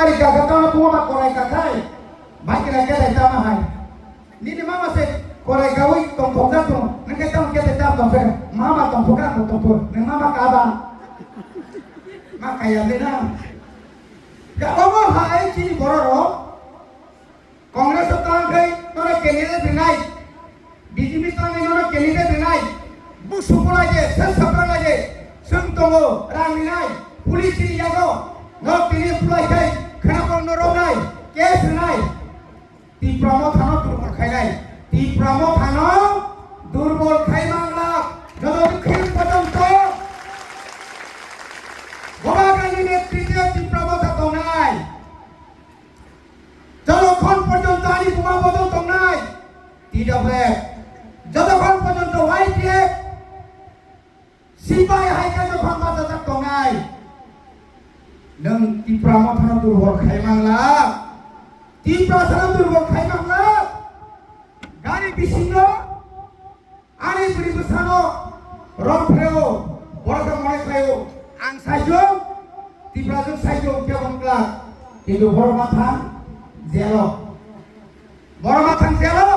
ari gaga tama kuma korai kakai bai kira kira tama hai ni mama se korai gawi tong thok tu nang tama kira tama tong thok mama tong thok kan tong thok nang mama kaba makaya lena gawa hai chini bororo Congress tang kai nora candidate benai BJP tang nora candidate benai bu supura je sasapra je sung tongo rang benai police ni jago no tini pulai kai khana kon no ronai case nai ti promo thano durbol khai nai ti promo thano durbol khai mangla jodo khil potonto goba candidate titiya ti promo thato nai যতক্ষণ পর্যন্ত আনি বোমা পর্যন্ত নাই টিডব্লিউএফ যতক্ষণ পর্যন্ত YTF সিপাই হাইকা যখন বাজার নাই নং টিপ্রামথান দুর্বল খাইমাংলা টিপ্রাথান দুর্বল খাইমাংলা গাড়ি বিছিন্ন আনি বুড়ি বুসানো রং ফেও বড় মনে খায়ও আং সাইজো টিপ্রাজন সাইজো কেবংলা কিন্তু বড় মাথা জেলো বড় মাথান জেলো